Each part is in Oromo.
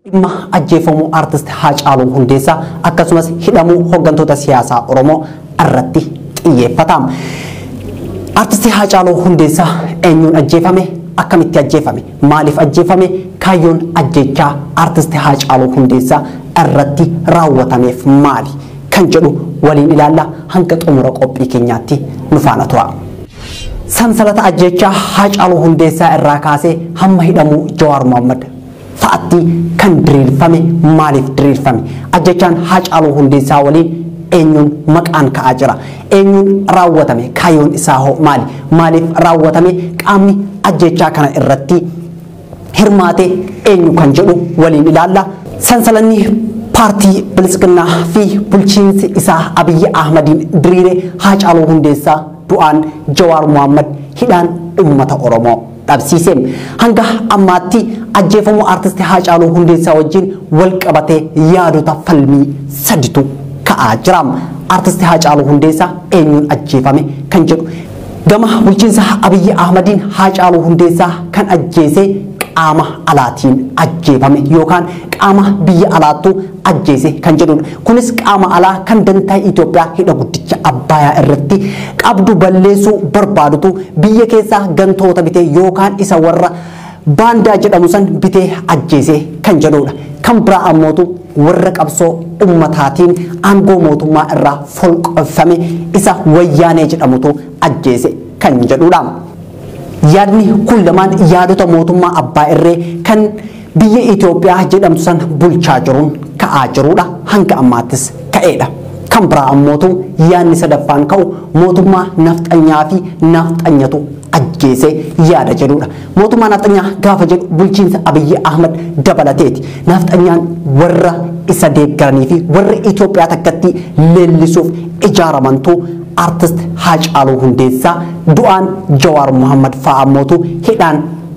dhimma ajjeefamuu artist Haacaaluu Hundeessaa akkasumas hidhamuu hooggantoota siyaasaa Oromoo irratti xiyyeeffata. Artist Haacaaluu Hundeessaa eenyuun ajjeefame? Akkamitti ajjeefame? Maaliif ajjeefame? Kaayyoon ajjechaa artist Haacaaluu Hundeessaa irratti raawwatameef maali? Kan jedhu waliin ilaalla hanga xumura qophii keenyaatti nu faana tura. Sansalata ajjechaa Haacaaluu Hundeessaa irraa kaasee hamma hidhamuu Jawaar Mohaammed fa'aatti kan diriirfame maaliif diriirfame? Ajjechaan Haacaaluu Hundeessaa waliin eenyuun maqaan ka'aa jira? Eenyuun raawwatame? Kaayyoon isaa hoo maali? Maaliif raawwatame? Qaamni ajjechaa kana irratti hirmaate eenyu kan jedhu waliin ilaalla. Sansalanni paartii Bilisiginnaa fi bulchiinsi isaa Abiyyi Ahmadiin diriire Haacaaluu Hundeessaa du'aan Jawaar Mohaammed hidhaan uummata Oromoo dhabsiise. Hanga ammaatti ajjeefamuu artist Haacaaluu Hundeessaa wajjin wal qabatee yaadota falmii saditu ka'aa jira. Artist Haacaaluu Hundeessaa eenyuun ajjeefame kan jedhu gama bulchiinsa Abiyyi Ahmadiin Haacaaluu Hundeessaa kan ajjeese qaama alaatiin ajjeefame yookaan qaama biyya alaattu ajjeese kan jedhudha. Kunis qaama alaa kan dantaa Itoophiyaa hidha guddicha Abbayyaa irratti qabdu balleessuu barbaadutu biyya keessaa gantoota bitee yookaan isa warra baandaa jedhamu san bitee ajjeese kan jedhudha. Kan biraa ammootu warra qabsoo ummataatiin aangoo mootummaa irraa folqoffame isa wayyaanee jedhamutu ajjeese kan jedhudha. Yaadni kun lamaan yaadota mootummaa abbaa irree kan biyya Itoophiyaa jedhamtu san bulchaa jiruun ka'aa jirudha. Hanga ammaattis ka'eedha. Kan biraa ammootu yaadni sadaffaan ka'u mootummaa nafxanyaa fi nafxanyatu ajjeese yaada jedhudha. Mootummaa nafxanyaa gaafa jedhu bulchiinsa Abiyyi Ahmad dabalateeti. Nafxanyaan warra isa deeggaranii fi warra Itoophiyaa takkatti leellisuuf ijaaramantu artist Haacaaluu Hundeessaa du'aan Jawaar Mohaammed fa'aammootu hidhaan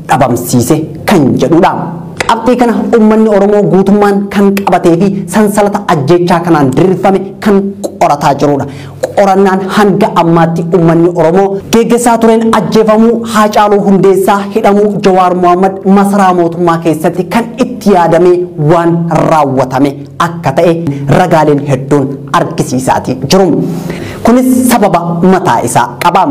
dhabamsiise kan jedhudha. Qabxii kana uummanni Oromoo guutummaan kan qabatee fi sansalata ajjechaa kanaan diriirfame kan qorataa jirudha. Qorannaan hanga ammaatti uummanni Oromoo geggeessaa tureen ajjeefamuu Haacaaluu Hundeessaa hidhamuu Jawaar Mohaammed masaraa mootummaa keessatti kan itti yaadamee waan raawwatame akka ta'e ragaaleen hedduun argisiisaatii jiru. Kunis sababa mataa isaa qaba.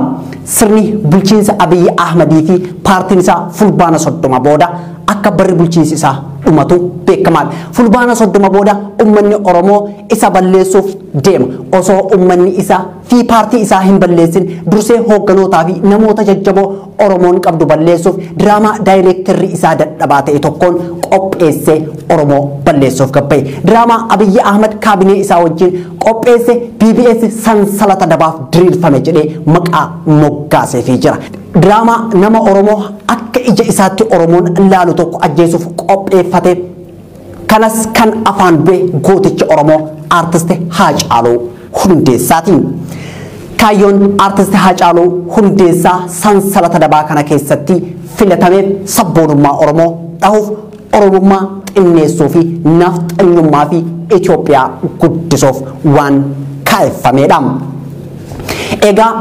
Sirni bulchiinsa Abiyyi Ahmadii fi paartiin isaa fulbaana 30 booda akka barri bulchiinsi isaa dhumatu beekamaadha. Fulbaana 30 booda uummanni Oromoo isa balleessuuf deema. Osoo uummanni isaa fi paartii isaa hin balleessin dursee hoogganootaa fi namoota jajjaboo Oromoon qabdu balleessuuf diraamaa daayireektarri isaa dadhabaa ta'e tokkoon qopheessee Oromoo balleessuuf gabba'e. Diraamaa Abiyyi Ahmad kaabinee isaa wajjin qopheesse BBS sansalata dabaaf diriirfame jedhee maqaa moggaaseefii jira. Diraamaa nama Oromoo akka ija isaatti Oromoon ilaalu tokko ajjeesuuf qopheeffate kanas kan afaan bu'e gooticha Oromoo artist Haacaaluu Hundeessaatiin. Kaayyoon artist Haacaaluu Hundeessaa sansalata dabaa kana keessatti filatameef sabboonummaa Oromoo dhahuuf Oromummaa xinneessuu fi nafxanyummaa fi Itoophiyaa guddisuuf waan kaa'effamedha. Egaa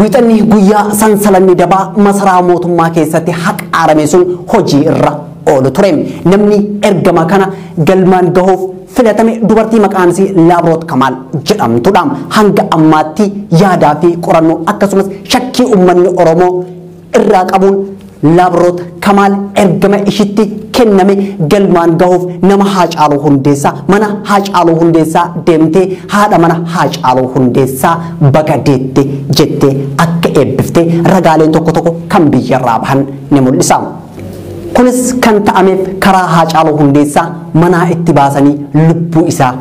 wixanni guyyaa sansalanni dabaa masaraa mootummaa keessatti haqaarame sun hojii irra oolu ture. Namni ergama kana galmaan gahuuf filatame dubartii maqaan ishee Laabroot Kamaal jedhamtudha. Hanga ammaatti yaadaa fi qorannoo akkasumas shakkii uummanni Oromoo irraa qabuun Laabroot Kamaal ergama ishitti kenname galmaan gahuuf nama Haacaaluu Hundeessaa mana Haacaaluu Hundeessaa deemtee haadha mana Haacaaluu Hundeessaa baga deette jettee akka eebbiftee ragaaleen tokko tokko kan biyyarraa bahan ni mul'isa. Kunis kan ta'ameef karaa Haacaaluu Hundeessaa manaa itti baasanii lubbuu isaa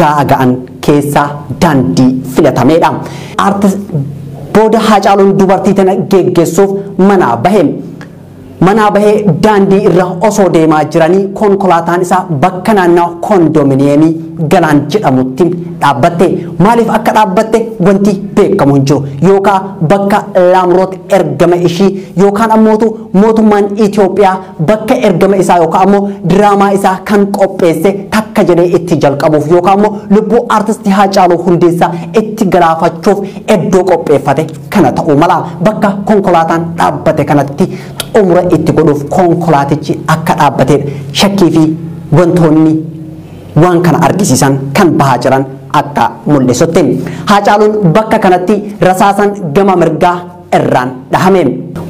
gaaga'an keessaa daandii filatamedha. Artist booda Haacaaluun dubartii tana geggeessuuf manaa bahe. Mana bahee daandii irra osoo deemaa jiranii konkolaataan isaa bakka naannoo kondominiyeemii Galaan jedhamutti dhaabbatte. Maaliif akka dhaabbatte wanti beekamu hin jiru. Yookaan bakka Laabroot ergama ishii yookaan ammootu mootummaan Itoophiyaa bakka ergama isaa yookaan ammoo diraamaa isaa kan qopheesse takka akka jedhee itti jalqabuuf yookaan immoo lubbuu artistii Haacaaluu Hundeessaa itti galaafachuuf iddoo qopheeffate kana ta'uu mala bakka konkolaataan dhaabbate kanatti xumura itti godhuuf konkolaatichi akka dhaabbateedha shakkii fi wantoonni waan kana argisiisan kan bahaa jiran akka mul'isutti Haacaaluun bakka kanatti rasaasan gama mirgaa irraan dhahame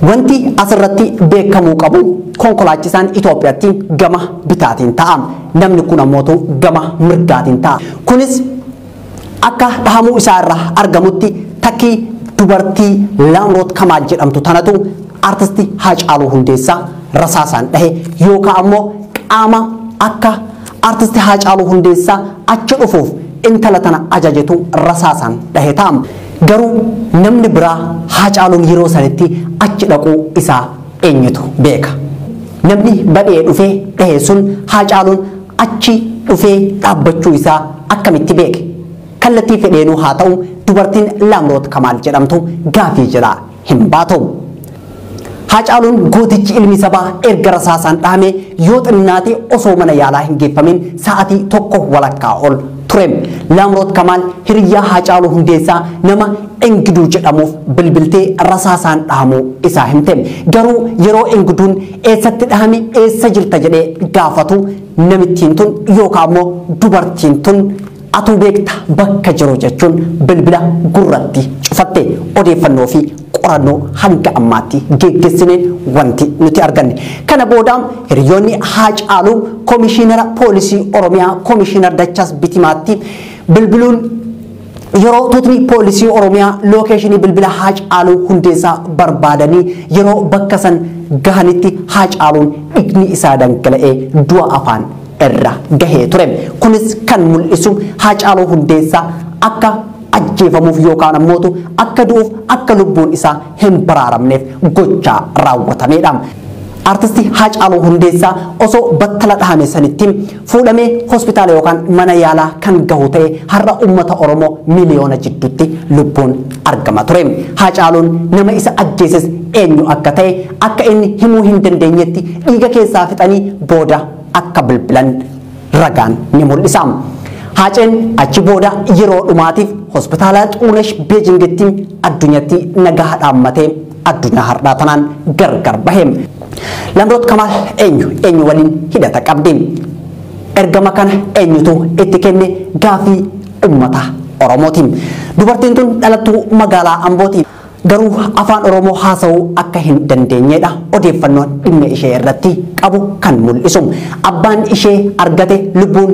wanti asirratti beekamuu qabu konkolaachisaan Itoophiyaatti gama bitaatiin ta'a namni kun ammoo gama mirgaatiin ta'a kunis akka dhahamuu isaa irraa argamutti takkii dubartii Laamroot Kamaal jedhamtu tanatu artistii Haacaaluu Hundeessaa rasaasaan dhahe yookaan ammoo qaama akka artistii Haacaaluu Hundeessaa achi dhufuuf intala tana ajajetu rasaasaan dhahe ta'a garuu namni biraa Haacaaluun yeroo sanitti achi dhaquu isaa eenyutu beeka namni badhee dhufee dhahe sun Haacaaluun achi dhufee dhaabbachuu isaa akkamitti beeke kallattii fedheenuu haa ta'u dubartiin Laamroot Kamaal jedhamtu gaafii jedhaa hin baatu Haacaaluun gootichi ilmi sabaa erga rasaasaan dhahame yoo xinnaate osoo mana yaalaa hin geeffamin sa'aatii tokko walakkaa ol ture Laamroot Kamaal hiriyyaa Haacaaluu Hundeessaa nama Engiduu jedhamuuf bilbiltee rasaasaan dhahamuu isaa himte garuu yeroo Engiduun eessatti dhahame eessa jirta jedhee gaafatu namittiin tun yookaan immoo dubartiin tun atuu beekta bakka jiru jechuun bilbila gurratti cufatte odeeffannoo fi qorannoo hanga ammaatti geggeessineen wanti nuti arganne kana booda hiriyoonni Haacaaluu komishinara poolisii Oromiyaa komishinar Dachaas Bitimaatti bilbiluun yeroo tutni poolisii Oromiyaa lookeeshinii bilbila Haacaaluu Hundeessaa barbaadanii yeroo bakka san gahanitti Haacaaluun dhigni isaa dhangala'ee du'a afaan irra gahee ture kunis kan mul'isu Haacaaluu Hundeessaa akka ajjeefamuuf yookaan ammoo akka du'uuf akka lubbuun isaa hin baraaramneef gochaa raawwatameedha artistii Haacaaluu Hundeessaa osoo battala dhahame sanitti fuudhamee hospitaala yookaan mana yaalaa kan gahu ta'e har'a uummata Oromoo miliyoona jidduutti lubbuun argama ture Haacaaluun nama isa ajjeeses eenyu akka ta'e akka inni himuu hin dandeenyetti dhiiga keessaa fixanii booda akka bilbilan ragaan ni mul'isa Haaceen achi booda yeroo dhumaatiif hospitaala Xuunesh Beejingitti addunyatti nagaa dhaammatee addunyaa har'aa tanaan gargar bahe Laamroot Kamaal eenyu waliin hidhata qabdi ergama kana eenyutu itti kenne gaafii ummata Oromooti dubartiin tun dhalattuu magaalaa Ambooti garuu afaan Oromoo haasa'uu akka hin dandeenyedha odeeffannoon dhimma ishee irratti qabu kan mul'isu abbaan ishee argate lubbuun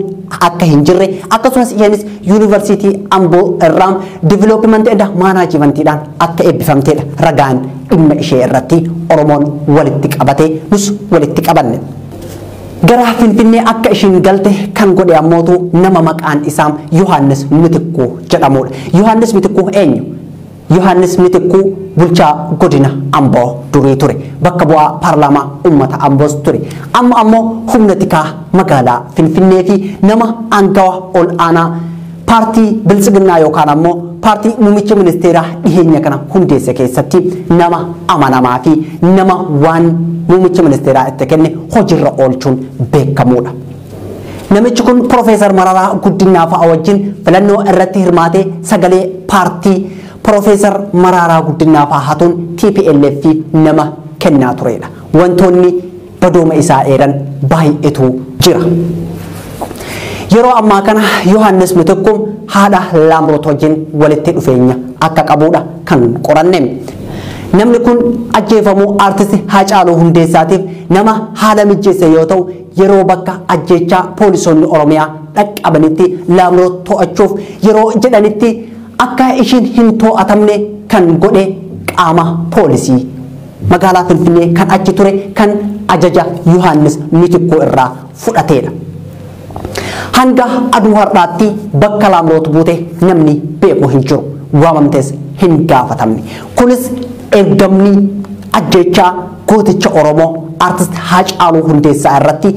akka hin jirre akkasumas isheenis yuunivarsiitii Amboo irraa development and managementidhaan akka eebbifamtedha ragaan dhimma ishee irratti Oromoon walitti qabate nus walitti qabanne gara Finfinnee akka ishiin galte kan godhe ammootu nama maqaan isaa Yohaannis Mitikkuu jedhamudha Yohaannis Mitikkuu eenyu Yohaannis Mitikkuu bulchaa godina Amboo durii ture bakka bu'aa paarlaamaa uummata Amboos ture amma ammoo humna tikaa magaalaa Finfinnee fi nama aangawa ol aanaa paartii Biltsiginnaa yookaan ammoo paartii muummicha ministeeraa dhiheenya kana hundeesse keessatti nama amanamaa fi nama waan muummicha ministeeraa itti kenne hojiirra oolchuun beekamuudha namichi kun Profeesar Mararaa Guddinaa fa'a wajjin filannoo irratti hirmaatee sagalee paartii Profeesar Mararaa Guddinaa fa'a hatuun TPLF nama kennaa turedha wantoonni badooma isaa eeran baay'eetu jira yeroo ammaa kana Yohaannis Mitikkuu haadha Laamroot wajjin walitti dhufeenya akka qabuudha kan qoranne namni kun ajjeefamuu artistii Haacaaluu Hundeessaatiif nama haala mijeesse yoo ta'u yeroo bakka ajjeechaa poolisoonni Oromiyaa dhaqqabanitti Laamroot to'achuuf yeroo jedhanitti akka ishiin hin to'atamne kan godhe qaama poolisii magaalaa Finfinnee kan achi ture kan ajaja Yohaannis Mitikkuu irraa fudhateedha hanga aduu har'aatti bakka Laamroot buute namni beeku hin jiru waamamtes hin gaafatamne kunis ergamni ajjeechaa gooticha Oromoo artist Haacaaluu Hundeessaa irratti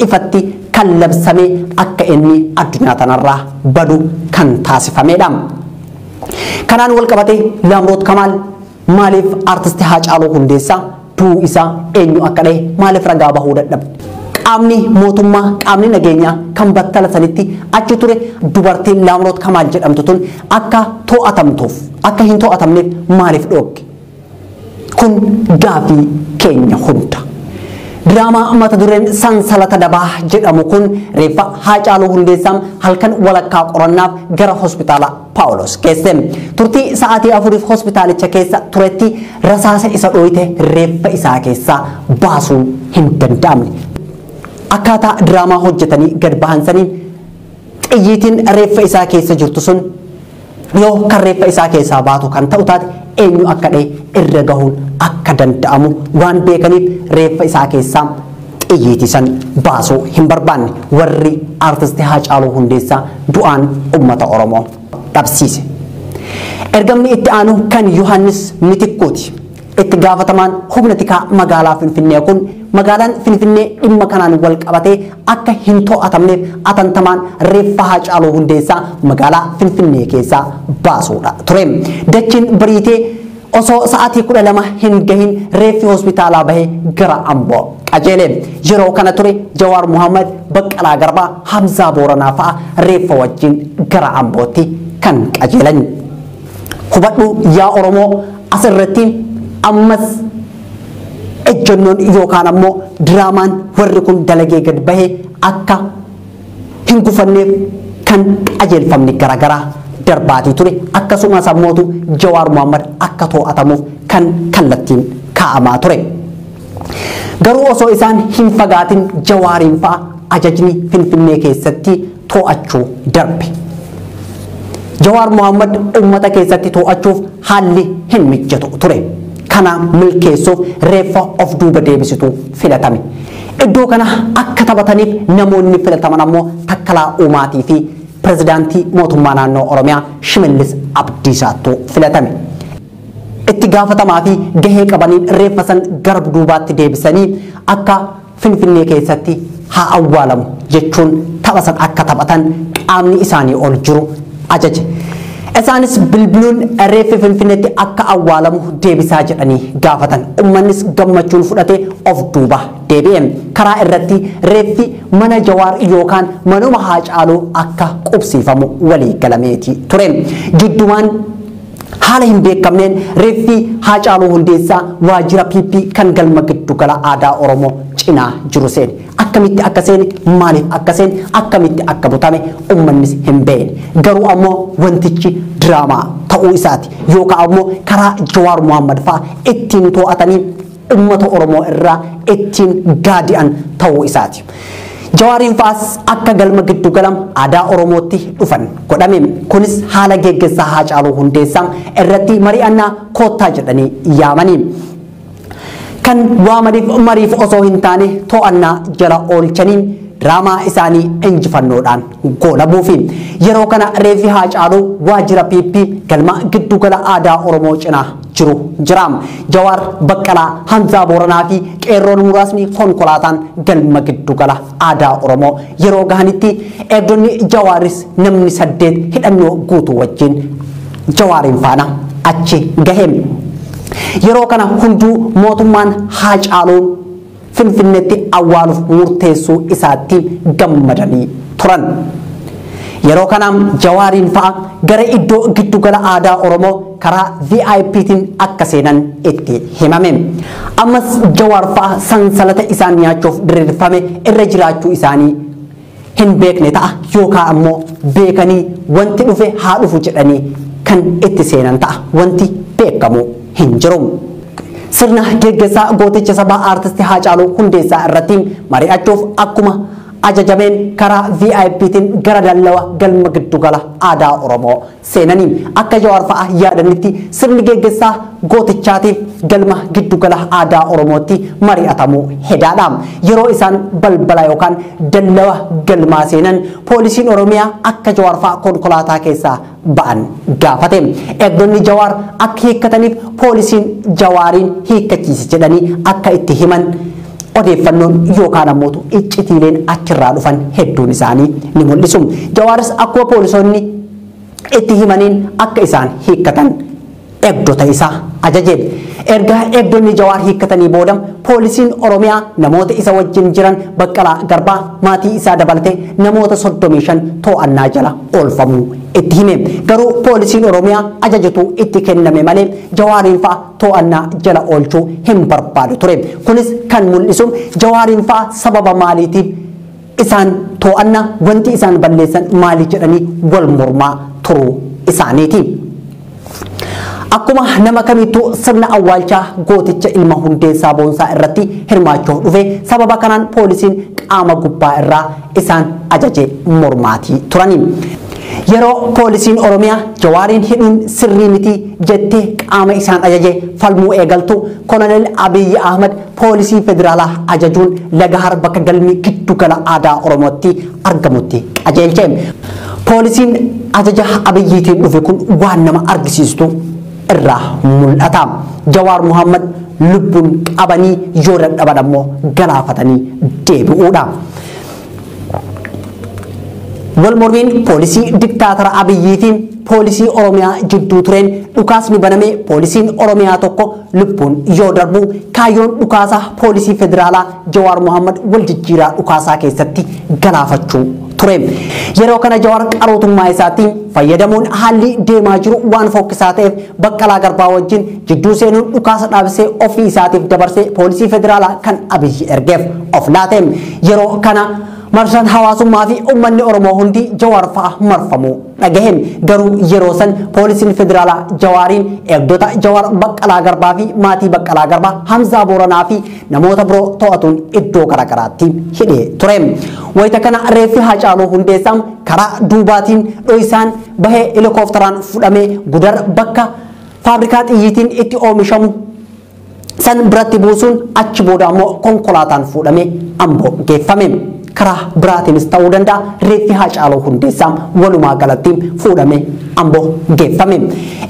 ifatti kan labsame akka inni addunyaa tanarraa badu kan taasifamedha kanaan wal qabate Laamroot Kamaal maaliif artist Haacaaluu Hundeessaa du'uu isaa eenyu akka dhahe maaliif ragaa bahuu dadhabe qaamni mootummaa qaamni nageenyaa kan battala sanitti achi ture dubartiin Laamroot Kamaal jedhamtu tun akka to'atamtuuf akka hin to'atamneef maaliif dhookke? Kun gaafii keenya hunda. Diraamaa mata dureen sansalata dabaa jedhamu kun reeffa Haacaaluu Hundeessaa halkan walakkaa qorannaaf gara hospitaala Paawulos geesse. Turtii sa'aatii 4 hospitaalicha keessa turetti rasaasa isa dhooyte reeffa isaa keessaa baasuu hin danda'amne. Akkaataa diraamaa hojjetanii gad bahansaniin xiyyiitiin reeffa isaa keessa jirtu sun yoo kan reeffa isaa keessaa baatu kan ta'u taate eenyu akka dhee irra gahuun akka danda'amu waan beekaniif reeffa isaa keessaa xiyyiitii san baasuu hin barbaanne warri artistii Haacaaluu Hundeessaa du'aan uummata Oromoo dhabsiise. Ergamni itti aanu kan Yohaannis Mitikkuuti. Itti gaafatamaan humna tikaa magaalaa Finfinnee kun magaalaan Finfinnee dhimma kanaan wal qabatee akka hin to'atamneef atantamaan reeffa Haacaaluu Hundeessaa magaalaa Finfinnee keessaa baasuudha ture. Dachiin bariitee osoo sa'aatii 12 hin gahin reeffi hospitaalaa bahee gara Amboo qajeele. Yeroo kana ture Jawaar Muhammad, Baqqalaa Garbaa, Hamzaa Booranaa fa'a reeffa wajjin gara Ambootti kan qajeelan. Hubadhu yaa Oromoo asirratti ammas ejjennoon yookaan ammoo diraamaan warri kun dalagee gad bahee akka hin gufanneef kan qajeelfamni garaagaraa darbaatii ture. Akkasumas ammootu Jawaar Muhammad akka to'atamuuf kan kallattiin kaa'amaa ture. Garuu osoo isaan hin fagaatin Jawaariin fa'a ajajni Finfinnee keessatti to'achuu darbe. Jawaar Muhammad uummata keessatti to'achuuf haalli hin mijjatu ture. Kana milkeessuuf reeffa of duuba deebisitu filatame. Iddoo kana akka taphataniif namoonni filataman ammoo Takkalaa Uumaatii fi pirezidaantii mootummaa naannoo Oromiyaa Shimallis Abdiisaattuu filatame. Itti gaafatamaa fi gahee qabaniin reeffa san gara duubaatti deebisanii akka Finfinnee keessatti haa awwaalamu jechuun tapha san akka taphatan qaamni isaanii ol jiru ajaje. Isaanis bilbiluun reeffi Finfinneetti akka awwaalamu deebisaa jedhanii gaafatan. Uummannis gammachuun fudhatee of duuba deebi'e. Karaa irratti reeffi mana Jawaar yookaan manuma Haacaaluu akka qubsiifamu walii galameeti ture. Giddumaan haala hin beekamneen reeffi Haacaaluu Hundeessaa waajjira PP kan galma giddugala aadaa Oromoo cinaa jiru seene. Akkamitti akka seene, maaliif akka seene, akkamitti akka butame uummannis hin beekne. Garuu ammoo wantichi diraamaa ta'uu isaati yookaan ammoo karaa Jawaar Muhammad fa'a ittiin to'atanii uummata Oromoo irraa ittiin gaadi'an ta'uu isaati. Jawaariin fa'aas akka galma giddugala aadaa Oromootti dhufan godhame. Kunis haala geggeessaa Haacaaluu Hundeessaa irratti mari'annaa koottaa jedhanii yaamanii. Kan waamaniif mariif osoo hin taane to'annaa jala oolchaniin diraamaa isaanii injifannoodhaan goolabuufi. Yeroo kana reeffi Haacaaluu waajjira PP galma giddugala aadaa Oromoo cinaa jiru jira. Jawaar, Baqqalaa, Hamzaa Booranaa fi qeerroon muraasni konkolaataan galma giddugala aadaa Oromoo yeroo gahanitti eegdonni Jawaaris namni 8 hidhannoo guutuu wajjin Jawaariin faana achi gahe. Yeroo kana hunduu mootummaan Haacaaluun Finfinneetti awwaaluuf murteessuu isaatti gammadanii turan. Yeroo kana Jawaariin fa'a gara iddoo giddugala aadaa Oromoo karaa VIPtiin akka seenan itti himame. Ammas Jawaar fa'a sansalata isaan nyaachuuf diriirfame irra jiraachuu isaanii hin beekne ta'a yookaan ammoo beekanii wanti dhufe haa dhufu jedhanii kan itti seenan ta'a. Wanti beekamu hin jiru. Sirna geggeessaa gooticha sabaa artistii Haacaaluu Hundeessaa irratti mari'achuuf akkuma ajajameen karaa VIPtiin gara dallawa galma giddugala aadaa Oromoo seenanii akka Jawaar fa'a yaadanitti sirni geggeessaa gootichaatiif galma giddugala aadaa Oromootti mari'atamuu hedaadha. Yeroo isaan balbala yookaan dallawa galmaa seenan poolisiin Oromiyaa akka Jawaar fa'a konkolaataa keessaa ba'an gaafate. Eegdonni Jawaar akka hiikkataniif poolisiin Jawaariin hiikkachiisi jedhanii akka itti himan odeeffannoon yookaan ammoo iccitiileen achirraa dhufan hedduun isaanii ni mul'isu. Jawaaris akkuma poolisoonni itti himaniin akka isaan hiikkatan eegdota isaa ajaje. Erga eegdonni Jawaar hiikkatanii booda poolisiin Oromiyaa namoota isa wajjin jiran Baqqalaa Garbaa maatii isaa dabalatee namoota 35 to'annaa jala oolfamuu itti hime. Garuu poolisiin Oromiyaa ajajatu itti kenname malee Jawaariin fa'a to'annaa jala oolchuu hin barbaadu ture. Kunis kan mul'isu Jawaariin fa'a sababa maaliitiif isaan to'annaa wanti isaan balleessan maali jedhanii wal mormaa turuu isaaniiti. Akkuma nama kamittuu sirna awwaalchaa gooticha ilma Hundeessaa Boonsaa irratti hirmaachuu dhufe sababa kanaan poolisiin qaama gubbaa irraa isaan ajaje mormaatii turani. Yeroo poolisiin Oromiyaa Jawaariin hidhuun sirrii miti jettee qaama isaan ajaje falmuu eegaltu Kolonel Abiyyi Ahmad poolisii federaalaa ajajuun Lagahar bakka galmi giddugala aadaa Oromootti argamutti qajeelche. Poolisiin ajaja Abiyyiitiin dhufe kun waan nama argisiistu irraa mul'ata. Jawaar Muhammad lubbuun qabanii yoo dadhaban ammoo galaafatanii deebi'uudha. Wal mormiin poolisii diktaatara Abiyyii fi poolisii Oromiyaa jidduu tureen dhukaasni banamee poolisiin Oromiyaa tokko lubbuun yoo darbu kaayyoon dhukaasaa poolisii federaalaa Jawaar Muhammad wal jijjiiraa dhukaasaa keessatti galaafachuu ture. Yeroo kana Jawaar qarootummaa isaatiin fayyadamuun haalli deemaa jiru waan fokkisaa ta'eef Baqqalaa Garbaa wajjin jidduu seenuun dhukaasa dhaabsee ofii isaatiif dabarsee poolisii federaalaa kan Abiyyi ergeef of laate. Yeroo kana marsaan hawaasummaa fi uummanni Oromoo hundi Jawaar fa'a marfamuu dhagahem. Garuu yeroo san poolisiin federaalaa Jawaariin eegdota Jawaar Baqqalaa Garbaa fi maatii Baqqalaa Garbaa Hamzaa Booranaa fi namoota biroo to'atuun iddoo garaagaraatti hidhee ture. Wayita kana reeffi Haacaaluu Hundeessaa karaa duubaatiin dho'isaan bahee helikoophteraan fudhamee Gudar bakka faabrikaa xiyyiitiin itti oomishamu san biratti buusuun achi booda ammoo konkolaataan fudhamee Amboo geeffame. Karaa biraatiinis ta'uu danda'a reeffi Haacaaluu Hundeessaa walumaa galatti fuudhamee Amboo geeffame.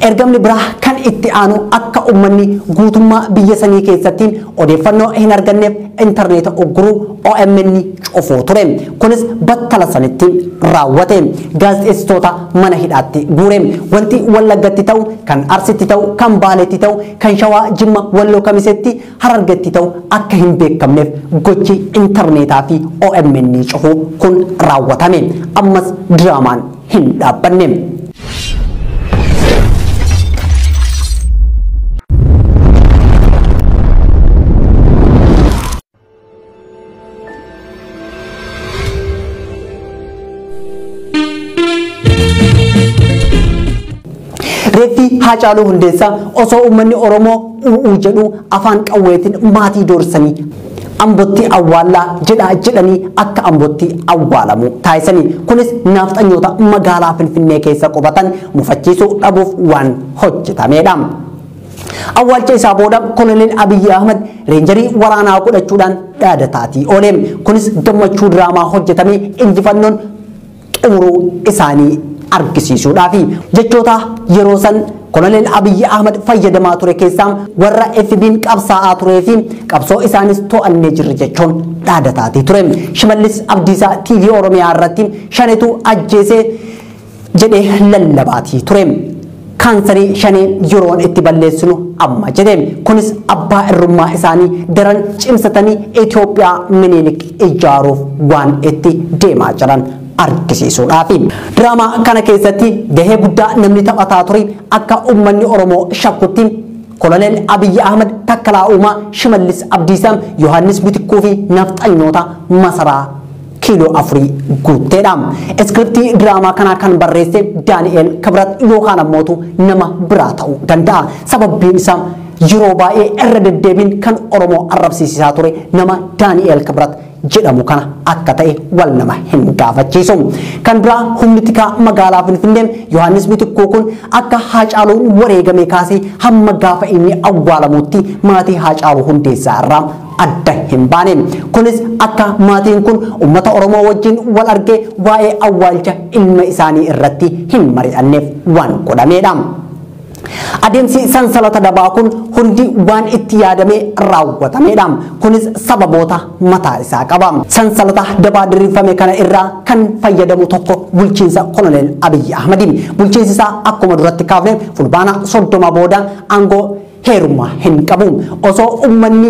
Ergamni biraa kan itti aanu akka uummanni guutummaa biyya sanii keessatti odeeffannoo hin arganneef intarneeta ugguruu OMN cufuu ture. Kunis battala sanitti raawwate. Gaazexeessitoota mana hidhaatti guure. Wanti Wallaggatti ta'u, kan Arsitti ta'u, kan Baaleetti ta'u, kan Shawaa Jimma Walloo Kamiseetti Harargetti ta'u akka hin beekamneef gochi intarneetaa fi OMN cufuu kun raawwatame. Ammas diraamaan hin dhaabbanne. Reeffi Haacaaluu Hundeessaa osoo uummanni Oromoo u'uu jedhu afaan qawweetiin maatii doorsanii Ambootti awwaallaa jedhanii akka Ambootti awwaalamu taasisanii. Kunis nafxanyoota magaalaa Finfinnee keessa qubatan mufachiisuu dhabuuf waan hojjetamedha. Awwaalcha isaa booda Kolonel Abiyyi Ahmad reenjarii waraanaa godhachuudhaan dhaadatatii oole. Kunis gammachuu diraamaa hojjetamee injifannoon xumuruu isaanii argisiisuudhaafi. Jechoota yeroo san Kolonel Abiyyi Ahmad fayyadamaa ture keessaa warra FB'n qabsaa'aa turee fi qabsoo isaanis to'annee jirra jechuun dhaadatatii ture. Shimallis Abdiisaa TV Oromiyaa irratti shanetu ajjeesee jedhee lallabaatii ture. Kaansarii shanee yeroon itti balleessinu amma jedhe. Kunis abbaa irrummaa isaanii daran cimsatanii Itoophiyaa Minilik ijaaruuf waan itti deemaa jiran argisiisuudhaafi. Diraamaa kana keessatti gahee guddaa namni taphataa ture akka uummanni Oromoo shakkutti Kolonel Abiyyi Ahmad, Takkalaa Uumaa, Shimallis Abdiisaa, Yohaannis Butikkuu fi nafxanyoota masaraa kiiloo 4 guutteedha. Iskiriptii diraamaa kanaa kan barreesse Daani'eel Kibrat yookaan ammootu nama biraa ta'uu danda'a. Sababbiin isaa yeroo baay'ee irra deddeebiin kan Oromoo arrabsiisaa ture nama Daani'eel Kibrat jedhamu kana akka ta'e wal nama hin gaafachiisu. Kan biraa humni tikaa magaalaa Finfinnee Yohaannis Butikkuu kun akka Haacaaluun wareegame kaasee hamma gaafa inni awwaalamutti maatii Haacaaluu Hundeessaa irraa adda hin baane. Kunis akka maatiin kun uummata Oromoo wajjin wal argee waa'ee awwaalcha ilma isaanii irratti hin mari'anneef waan godhamedha. Adeemsi sansalata dabaa kun hundi waan itti yaadamee raawwatameedha. Kunis sababoota mataa isaa qaba. Sansalata dabaa diriirfame kana irraa kan fayyadamu tokko bulchiinsa Koloneel Abiyyi Ahmadiin. Bulchiinsi isaa akkuma duratti kaafne fulbaana 30 booda aangoo heerummaa hin qabu. Osoo uummanni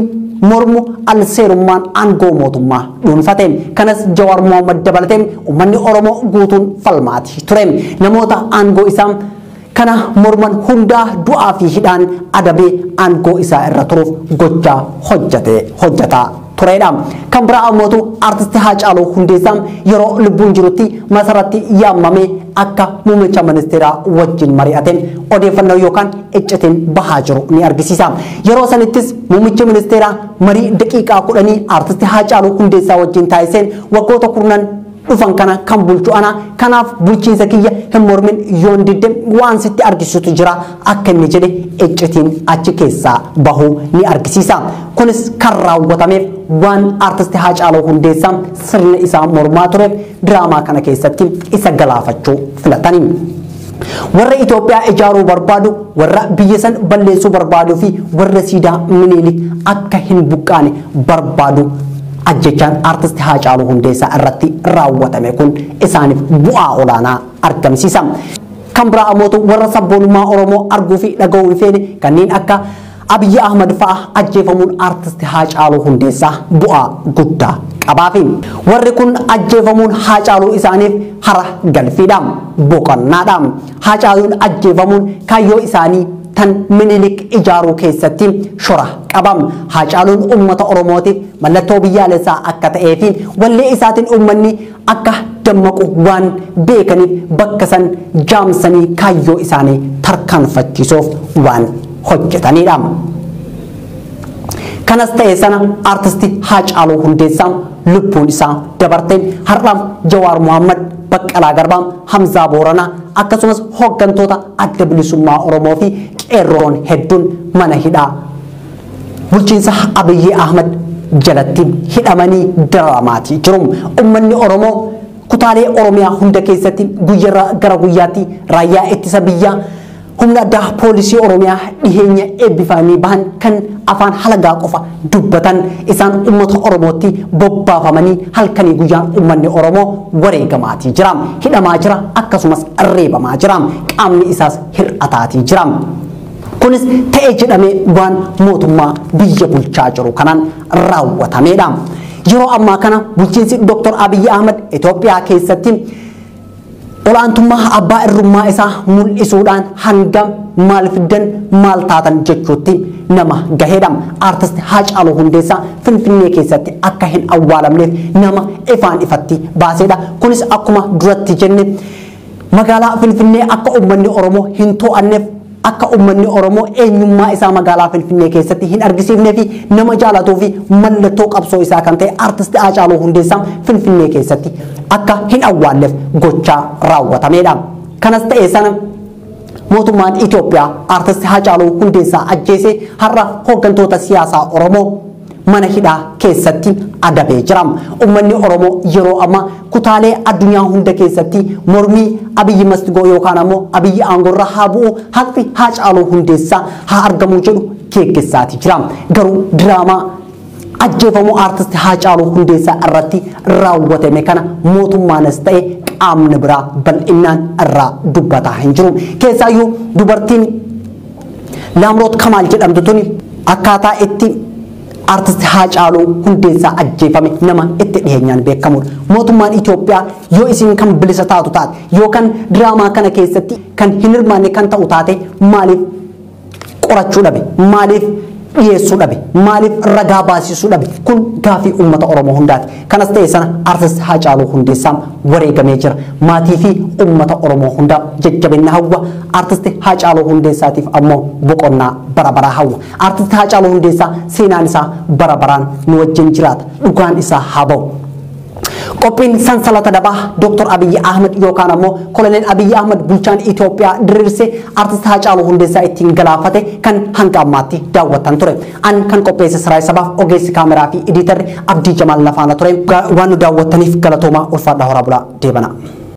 mormu alseerummaan aangoo mootummaa dhuunfateen kanas Jawaar Mohaammed dabalateen uummanni Oromoo guutuun falmaati ture. Namoota aangoo isaa kana morman hundaa du'aa fi hidhaan adabee aangoo isaa irra turuuf gochaa hojjataa turedha. Kan biraa ammoo artisti Haacaaluu Hundeessaa yeroo lubbuun jirutti masaratti yaamamee akka muummicha ministeeraa wajjin mari'ateen odeeffannoo yookaan iccitiin bahaa jiru ni argisiisa. Yeroo sanittis muummichi ministeeraa marii daqiiqaa 10 artisti Haacaaluu Hundeessaa wajjin taasiseen waggoota 10 dhufan kana kan bulchu ana kanaaf bulchiinsa kiyya hin mormin yoon didde waan sitti argisiisu jira akka inni jedhe iccitiin achi keessaa bahuu ni argisiisa. Kunis kan raawwatameef waan artisti Haacaaluu Hundeessaa sirna isaa mormaa tureef diraamaa kana keessatti isa galaafachuu filatanii. Warra Itoophiyaa ijaaruu barbaadu, warra biyya san balleessuu barbaaduu fi warra siidaa Minilik akka hin buqqaane barbaadu ajjechaan artisti Haacaaluu Hundeessaa irratti raawwatame kun isaaniif bu'aa olaanaa argamsiisa. Kan biraa ammoo warra sabboonummaa Oromoo arguu fi dhaga'uu hin feene kanneen akka Abiyyi Ahmad fa'a ajjeefamuun artisti Haacaaluu Hundeessaa bu'aa guddaa qabaafi. Warri kun ajjeefamuun Haacaaluu isaaniif hara galfiidha, boqonnaadha. Haacaaluun ajjeefamuun kaayyoo isaanii tan Minilik ijaaruu keessatti shora qabam. Haacaaluun uummata Oromootiif mallattoo biyyaalessaa akka ta'ee fi wallee isaatiin uummanni akka dammaqu waan beekaniif bakka san jaamsanii kaayyoo isaanii tarkaanfachiisuuf waan hojjetanidha. Kanas ta'e sana artisti Haacaaluu Hundeessaa lubbuun isaa dabarteen har'aam Jawaar Mohaammed, Baqqalaa Garbaa, Hamzaa Booranaa akkasumas hooggantoota adda bilisummaa Oromoo fi qeerroon hedduun mana hidhaa bulchiinsa Abiyyi Ahmad jalatti hidhamanii dararamaati jiru. Uummanni Oromoo kutaalee Oromiyaa hunda keessatti guyyaa gara guyyaatti raayyaa ittisa biyyaa humna addaa poolisii Oromiyaa dhiheenya eebbifamanii bahan kan afaan halagaa qofa dubbatan isaan uummata Oromootti bobbaafamanii halkanii guyyaan uummanni Oromoo wareegamaatii jira, hidhamaa jira, akkasumas reebamaa jira, qaamni isaas hir'ataatii jira. Kunis ta'ee jedhamee waan mootummaa biyya bulchaa jiru kanaan raawwatameedha. Yeroo ammaa kana bulchiinsi Dr. Abiyyi Ahmad Itoophiyaa keessatti olaantummaa abbaa irrummaa isaa mul'isuudhaan hanga maal fiddan maal taatan jechuutti nama gaheedha. Artisti Haacaaluu Hundeessaa Finfinnee keessatti akka hin awwaalamneef nama ifaan ifatti baaseedha. Kunis akkuma duratti jenne magaalaa Finfinnee akka uummanni Oromoo hin to'anneef, akka uummanni Oromoo eenyummaa isaa magaalaa Finfinnee keessatti hin argisiifnee fi nama jaalatuu fi mallattoo qabsoo isaa kan ta'e artisti Haacaaluu Hundeessaa Finfinnee keessatti akka hin awwaalleef gochaa raawwatameedha. Kanas ta'e sana mootummaan Itoophiyaa artisti Haacaaluu Hundeessaa ajjeesee har'a hooggantoota siyaasaa Oromoo mana hidhaa keessatti adabee jira. Uummanni Oromoo yeroo ammaa kutaalee addunyaa hunda keessatti mormii Abiyyi mastigoo yookaan ammoo Abiyyi aangorra haa bu'u, haqni Haacaaluu Hundeessaa haa argamu jedhu geggeessaati jira. Garuu diraamaa ajjeefamuu artisti Haacaaluu Hundeessaa irratti raawwatame kana mootummaanis ta'e qaamni biraa bal'inaan irraa dubbataa hin jiru. Keessaayyuu dubartiin Laamroot Kamaal jedhamtu tuni akkaataa itti artisti Haacaaluu Hundeessaa ajjeefame nama itti dhiheenyaan beekamudha. Mootummaan Itoophiyaa yoo isin kan bilisa taatu taate yookaan diraamaa kana keessatti kan hin hirmaanne kan ta'u taate maaliif qorachuu dhabe? Maaliif dhiyeessuu dhabe? Maaliif ragaa baasisuu dhabe? Kun gaafii uummata Oromoo hundaati. Kanas ta'e sana artisti Haacaaluu Hundeessaa wareegamee jira. Maatii fi uummata Oromoo hundaa jajjabinna hawwa. Artisti Haacaaluu Hundeessaatiif ammoo boqonnaa bara baraa hawwa. Artisti Haacaaluu Hundeessaa seenaan isaa bara baraan nu wajjin jiraata. Dhugaan isaa haa ba'u. Qophiin sansalata dabaa Dr. Abiyyi Ahmad yookaan ammoo Koloneel Abiyyi Ahmad bulchaan Itoophiyaa diriirsee artisti Haacaaluu Hundeessaa ittiin galaafate kan hanga ammaatti daawwattan ture. An kan qopheesse Siraay Sabaaf ogeessi kaameraa fi editarri Abdii Jamaal Lafaana ture. Waan nu daawwattaniif galatoomaa ulfaadhaa horaa bulaa deebana.